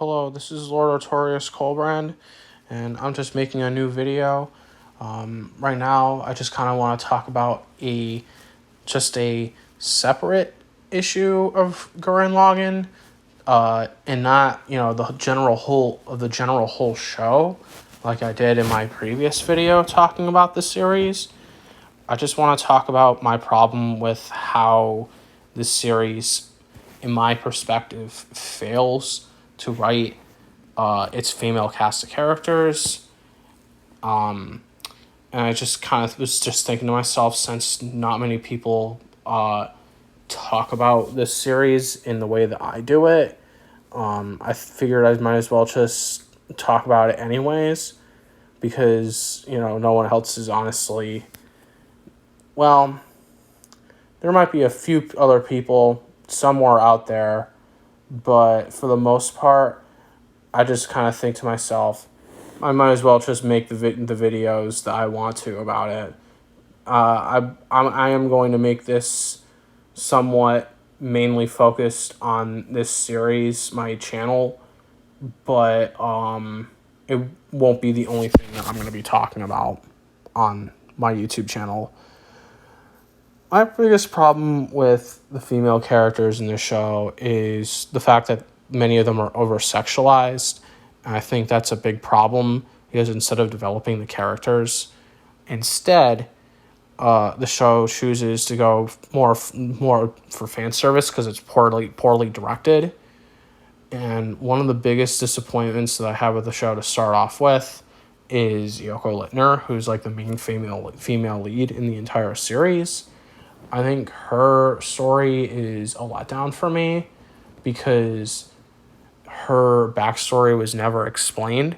Hello, this is Lord Artorius Collbrande, and I'm just making a new video. Right now, I just kind of want to talk about a separate issue of Gurren Lagann, and not the general whole show, like I did in my previous video talking about the series. I just want to talk about my problem with how this series, in my perspective, fails to write its female cast of characters. And I just kind of was just thinking to myself, since not many people talk about this series in the way that I do it, I figured I might as well just talk about it anyways, because no one else is honestly. Well, there might be a few other people somewhere out there, but for the most part, I just kind of think to myself, I might as well just make the videos that I want to about it. I am going to make this somewhat mainly focused on this series, my channel, but it won't be the only thing that I'm going to be talking about on my YouTube channel. My biggest problem with the female characters in this show is the fact that many of them are over-sexualized. And I think that's a big problem, because instead of developing the characters, instead, the show chooses to go more for fan service because it's poorly directed. And one of the biggest disappointments that I have with the show to start off with is Yoko Littner, who's like the main female lead in the entire series. I think her story is a letdown for me, because her backstory was never explained.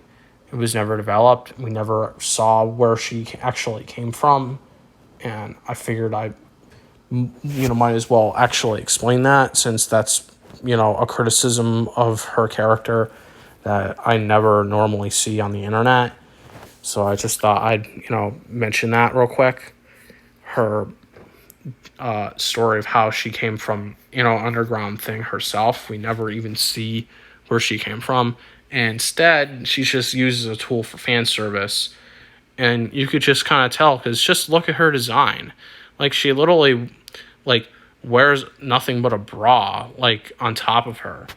It was never developed. We never saw where she actually came from. And I figured I might as well actually explain that, since that's, a criticism of her character that I never normally see on the internet. So I just thought I'd, mention that real quick. Her story of how she came from, underground thing herself. We never even see where she came from. And instead, she just uses a tool for fan service. And you could just kind of tell, because just look at her design. Like, she literally, wears nothing but a bra, on top of her.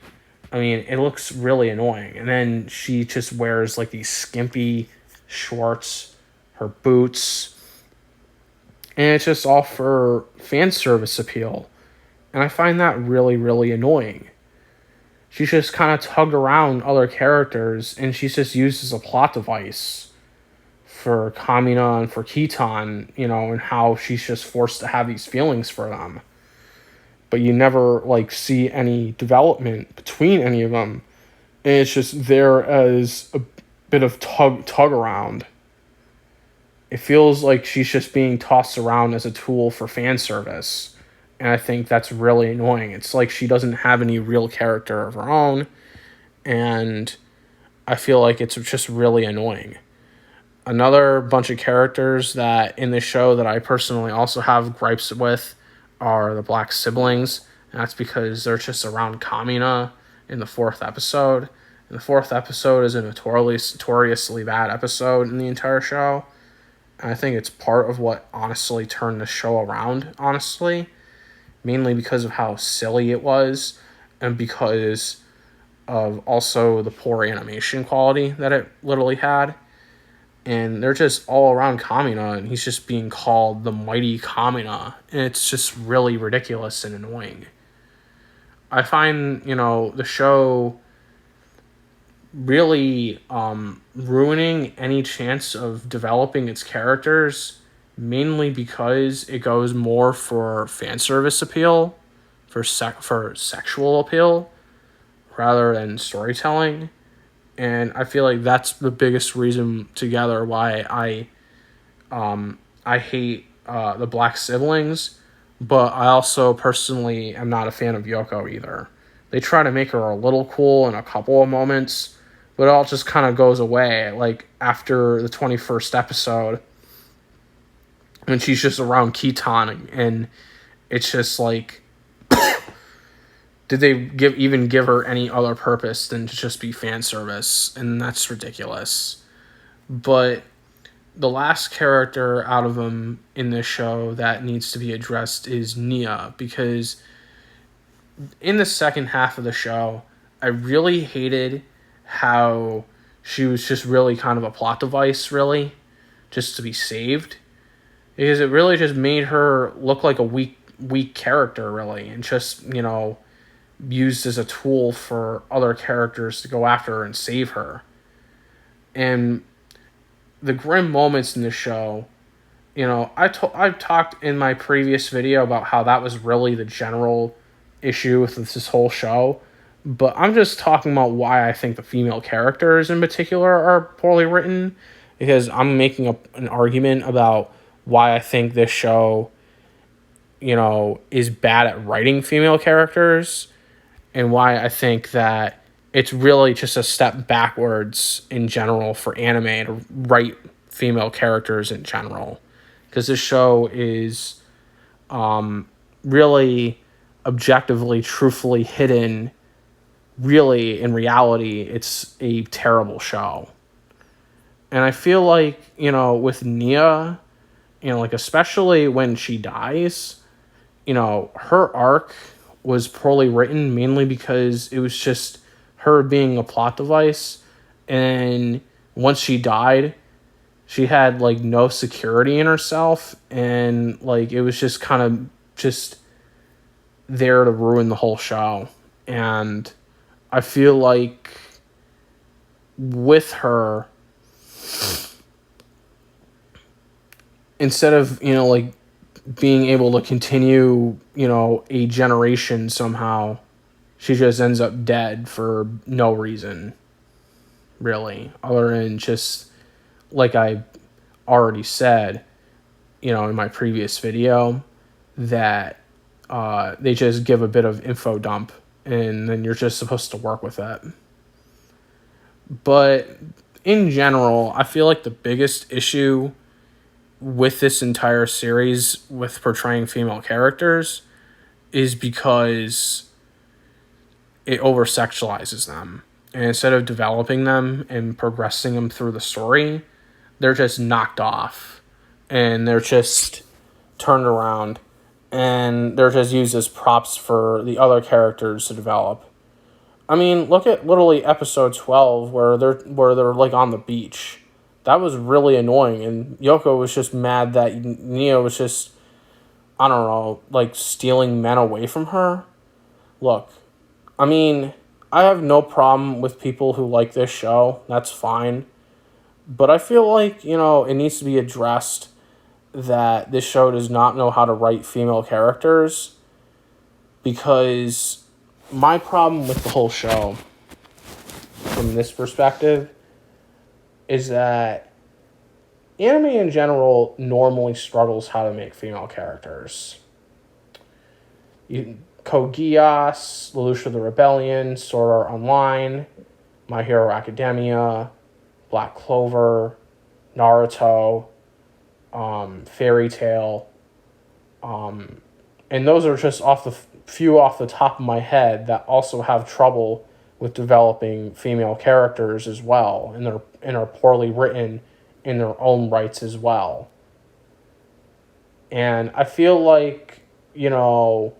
I mean, it looks really annoying. And then she just wears, these skimpy shorts, her boots, and it's just all for fan service appeal. And I find that really, really annoying. She's just kind of tugged around other characters, and she's just used as a plot device for Kamina and for Kitan, and how she's just forced to have these feelings for them. But you never, see any development between any of them. And it's just there as a bit of tug around. It feels like she's just being tossed around as a tool for fan service. And I think that's really annoying. It's like she doesn't have any real character of her own. And I feel like it's just really annoying. Another bunch of characters that in this show that I personally also have gripes with are the black siblings. And that's because they're just around Kamina in the 4th episode. And the 4th episode is a notoriously bad episode in the entire show. And I think it's part of what honestly turned the show around, honestly. Mainly because of how silly it was, and because of also the poor animation quality that it literally had. And they're just all around Kamina, and he's just being called the mighty Kamina. And it's just really ridiculous and annoying. I find, the show really ruining any chance of developing its characters, mainly because it goes more for fan service appeal, for sexual appeal, rather than storytelling. And I feel like that's the biggest reason together why I hate the black siblings, but I also personally am not a fan of Yoko either. They try to make her a little cool in a couple of moments, but it all just kind of goes away, after the 21st episode, when she's just around Kitan, and it's just did they even give her any other purpose than to just be fan service? And that's ridiculous. But the last character out of them in this show that needs to be addressed is Nia, because in the second half of the show, I really hated how she was just really kind of a plot device, really, just to be saved. Because it really just made her look like a weak character, really, and just, used as a tool for other characters to go after her and save her. And the grim moments in the show, I've talked in my previous video about how that was really the general issue with this whole show, but I'm just talking about why I think the female characters in particular are poorly written, because I'm making an argument about why I think this show, is bad at writing female characters, and why I think that it's really just a step backwards in general for anime to write female characters in general. Because this show is really objectively, truthfully hidden. Really, in reality, it's a terrible show. And I feel like, with Nia, especially when she dies, her arc was poorly written, mainly because it was just her being a plot device. And once she died, she had, no security in herself. And, it was just kind of just there to ruin the whole show. And I feel like with her, instead of, being able to continue, a generation somehow, she just ends up dead for no reason, really, other than just, like I already said, in my previous video, that they just give a bit of info dump, and then you're just supposed to work with it. But in general, I feel like the biggest issue with this entire series with portraying female characters is because it over-sexualizes them. And instead of developing them and progressing them through the story, they're just knocked off. And they're just turned around. And they're just used as props for the other characters to develop. I mean, look at literally episode 12 where they're on the beach. That was really annoying, and Yoko was just mad that Nia was just, I don't know, stealing men away from her. Look, I mean, I have no problem with people who like this show. That's fine. But I feel like, it needs to be addressed that this show does not know how to write female characters, because my problem with the whole show, from this perspective, is that anime in general normally struggles how to make female characters. Code Geass, Lelouch the Rebellion, Sword Art Online, My Hero Academia, Black Clover, Naruto, Fairy Tail, and those are just few off the top of my head that also have trouble with developing female characters as well, and are poorly written in their own rights as well. And I feel like, the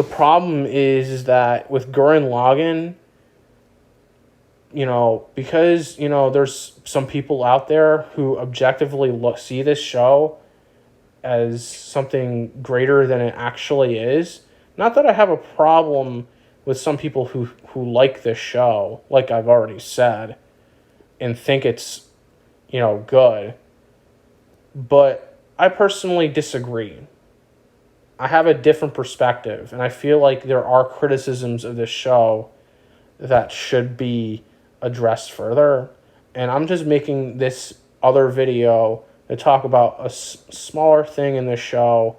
problem is that with Gurren Lagann, because, there's some people out there who objectively see this show as something greater than it actually is. Not that I have a problem with some people who like this show, like I've already said, and think it's, good. But I personally disagree. I have a different perspective, and I feel like there are criticisms of this show that should be addressed further. And I'm just making this other video to talk about a smaller thing in this show.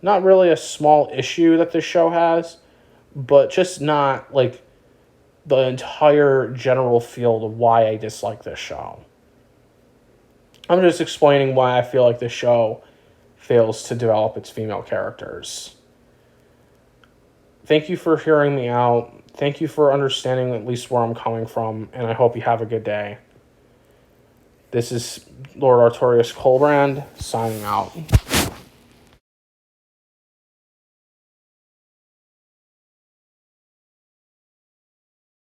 Not really a small issue that this show has, but just not the entire general field of why I dislike this show. I'm just explaining why I feel like this show fails to develop its female characters. thank you for hearing me out. Thank you for understanding at least where I'm coming from, and I hope you have a good day. This is Lord Artorius Collbrande, signing out.